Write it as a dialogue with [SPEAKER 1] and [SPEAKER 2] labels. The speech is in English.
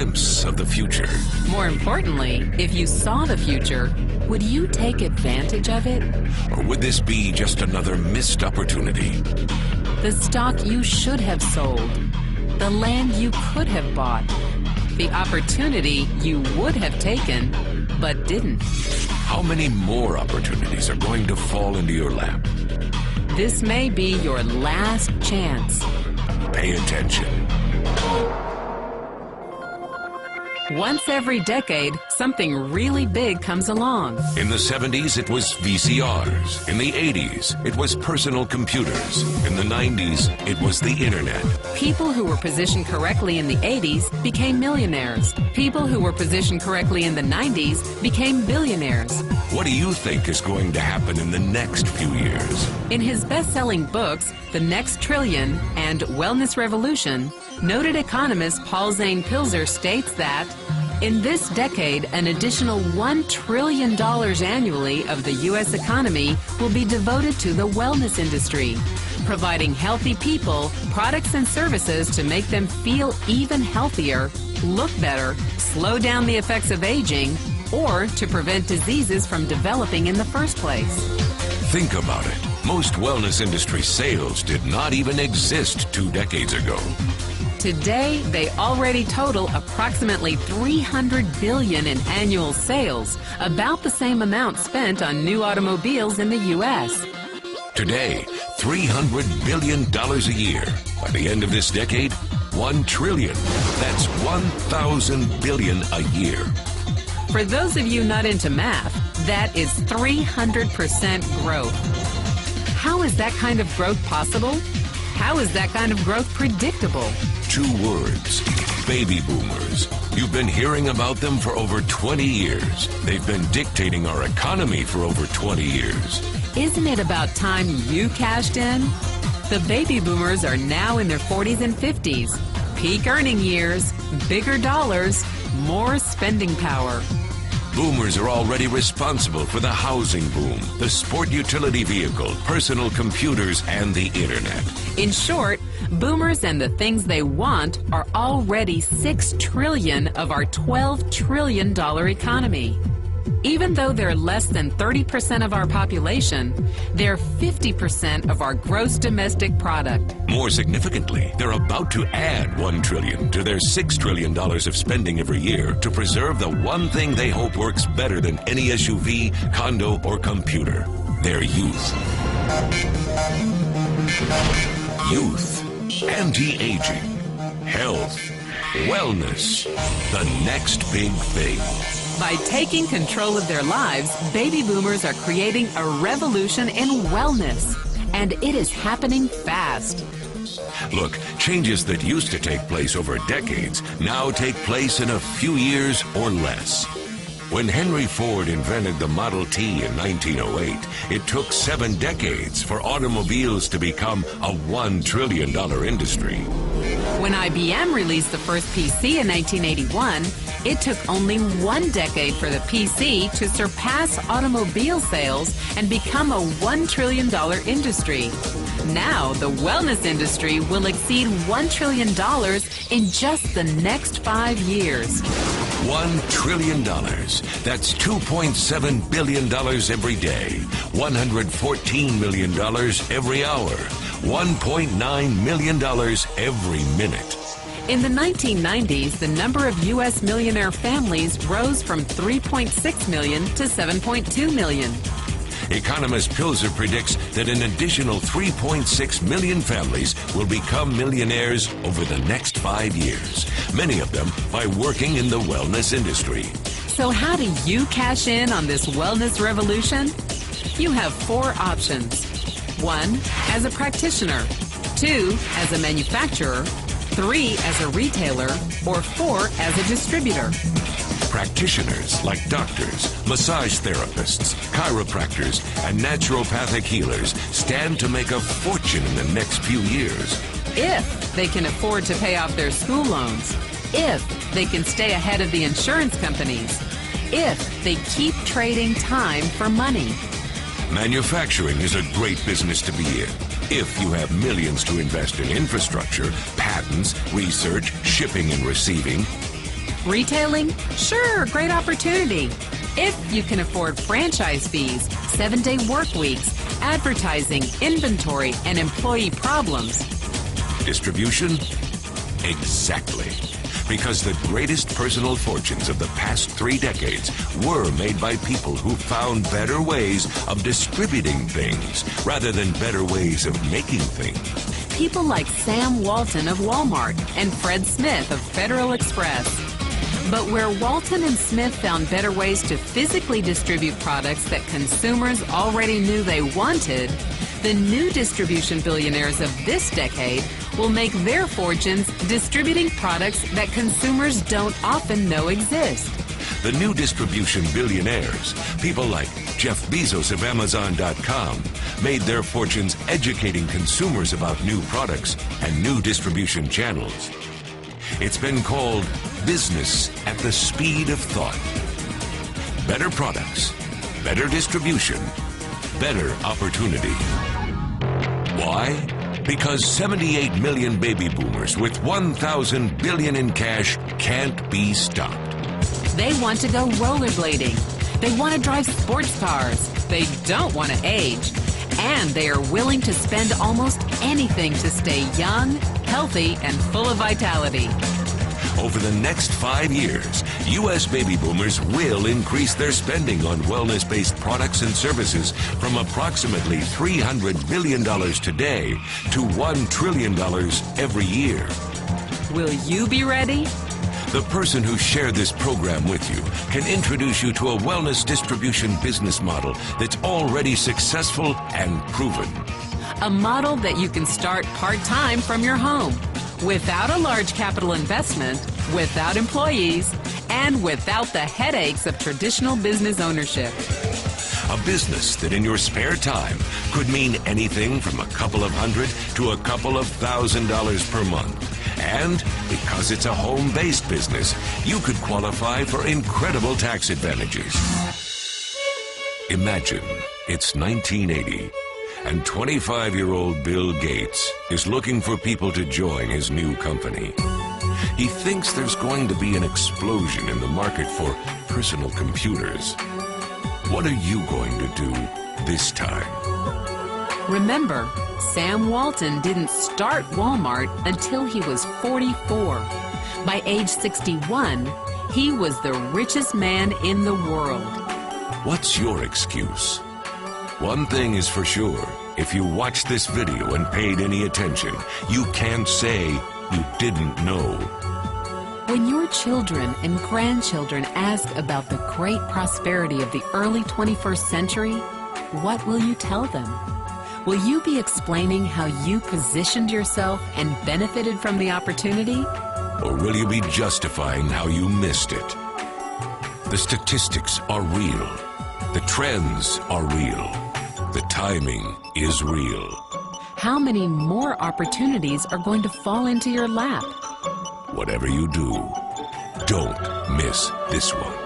[SPEAKER 1] glimpse of the future.
[SPEAKER 2] More importantly, if you saw the future, would you take advantage of it?
[SPEAKER 1] Or would this be just another missed opportunity?
[SPEAKER 2] The stock you should have sold, the land you could have bought, the opportunity you would have taken, but didn't.
[SPEAKER 1] How many more opportunities are going to fall into your lap?
[SPEAKER 2] This may be your last chance.
[SPEAKER 1] Pay attention.
[SPEAKER 2] Once every decade, something really big comes along.
[SPEAKER 1] In the 70s, it was VCRs. In the 80s, it was personal computers. In the 90s, it was the internet.
[SPEAKER 2] People who were positioned correctly in the 80s became millionaires. People who were positioned correctly in the 90s became billionaires.
[SPEAKER 1] What do you think is going to happen in the next few years?
[SPEAKER 2] In his best-selling books, The Next Trillion and Wellness Revolution, noted economist Paul Zane Pilzer states that in this decade, an additional $1 trillion annually of the U.S. economy will be devoted to the wellness industry, providing healthy people products and services to make them feel even healthier, look better, slow down the effects of aging, or to prevent diseases from developing in the first place.
[SPEAKER 1] Think about it. Most wellness industry sales did not even exist 2 decades ago.
[SPEAKER 2] Today, they already total approximately $300 billion in annual sales, about the same amount spent on new automobiles in the U.S.
[SPEAKER 1] Today, $300 billion a year. By the end of this decade, $1 trillion. That's 1,000 billion a year.
[SPEAKER 2] For those of you not into math, that is 300% growth. How is that kind of growth possible? How is that kind of growth predictable?
[SPEAKER 1] 2 words: baby boomers. You've been hearing about them for over 20 years. They've been dictating our economy for over 20 years.
[SPEAKER 2] Isn't it about time you cashed in? The baby boomers are now in their 40s and 50s. Peak earning years, bigger dollars, more spending power.
[SPEAKER 1] Boomers are already responsible for the housing boom, the sport utility vehicle, personal computers, and the internet.
[SPEAKER 2] In short, boomers and the things they want are already $6 trillion of our $12 trillion economy. Even though they're less than 30% of our population, they're 50% of our gross domestic product.
[SPEAKER 1] More significantly, they're about to add $1 trillion to their $6 trillion of spending every year to preserve the one thing they hope works better than any SUV, condo, or computer: their youth. Youth, anti-aging, health, wellness, the next big thing.
[SPEAKER 2] By taking control of their lives, baby boomers are creating a revolution in wellness, and it is happening fast.
[SPEAKER 1] Look, changes that used to take place over decades now take place in a few years or less. When Henry Ford invented the Model T in 1908, it took 7 decades for automobiles to become a $1 trillion industry.
[SPEAKER 2] When IBM released the first PC in 1981, it took only 1 decade for the PC to surpass automobile sales and become a $1 trillion industry. Now, the wellness industry will exceed $1 trillion in just the next 5 years.
[SPEAKER 1] $1 trillion. That's $2.7 billion every day. $114 million every hour. $1.9 million every minute.
[SPEAKER 2] In the 1990s, the number of U.S. millionaire families rose from 3.6 million to 7.2 million.
[SPEAKER 1] Economist Pilzer predicts that an additional 3.6 million families will become millionaires over the next 5 years, many of them by working in the wellness industry.
[SPEAKER 2] So how do you cash in on this wellness revolution? You have 4 options. 1, as a practitioner. 2, as a manufacturer. 3, as a retailer. Or 4, as a distributor.
[SPEAKER 1] Practitioners like doctors, massage therapists, chiropractors, and naturopathic healers stand to make a fortune in the next few years.
[SPEAKER 2] If they can afford to pay off their school loans. If they can stay ahead of the insurance companies. If they keep trading time for money.
[SPEAKER 1] Manufacturing is a great business to be in. If you have millions to invest in infrastructure, patents, research, shipping and receiving.
[SPEAKER 2] Retailing? Sure, great opportunity. If you can afford franchise fees, 7-day work weeks, advertising, inventory, and employee problems.
[SPEAKER 1] Distribution? Exactly. Because the greatest personal fortunes of the past 3 decades were made by people who found better ways of distributing things rather than better ways of making things.
[SPEAKER 2] People like Sam Walton of Walmart and Fred Smith of Federal Express. But where Walton and Smith found better ways to physically distribute products that consumers already knew they wanted, the new distribution billionaires of this decade will make their fortunes distributing products that consumers don't often know exist.
[SPEAKER 1] The new distribution billionaires, people like Jeff Bezos of Amazon.com, made their fortunes educating consumers about new products and new distribution channels. It's been called business at the speed of thought. Better products, better distribution, better opportunity. Why? Because 78 million baby boomers with 1,000 billion in cash can't be stopped.
[SPEAKER 2] They want to go rollerblading. They want to drive sports cars. They don't want to age. And they are willing to spend almost anything to stay young, healthy, and full of vitality.
[SPEAKER 1] Over the next 5 years, U.S. baby boomers will increase their spending on wellness-based products and services from approximately $300 billion today to $1 trillion every year.
[SPEAKER 2] Will you be ready?
[SPEAKER 1] The person who shared this program with you can introduce you to a wellness distribution business model that's already successful and proven.
[SPEAKER 2] A model that you can start part-time from your home, without a large capital investment, without employees, and without the headaches of traditional business ownership.
[SPEAKER 1] A business that in your spare time could mean anything from a couple of hundred to a couple of $1,000s per month. And because it's a home-based business, you could qualify for incredible tax advantages. Imagine it's 1980. And 25-year-old Bill Gates is looking for people to join his new company. He thinks there's going to be an explosion in the market for personal computers. What are you going to do this time?
[SPEAKER 2] Remember, Sam Walton didn't start Walmart until he was 44. By age 61, he was the richest man in the world.
[SPEAKER 1] What's your excuse? One thing is for sure, if you watched this video and paid any attention, you can't say you didn't know.
[SPEAKER 2] When your children and grandchildren ask about the great prosperity of the early 21st century, what will you tell them? Will you be explaining how you positioned yourself and benefited from the opportunity?
[SPEAKER 1] Or will you be justifying how you missed it? The statistics are real. The trends are real. The timing is real.
[SPEAKER 2] How many more opportunities are going to fall into your lap?
[SPEAKER 1] Whatever you do, don't miss this one.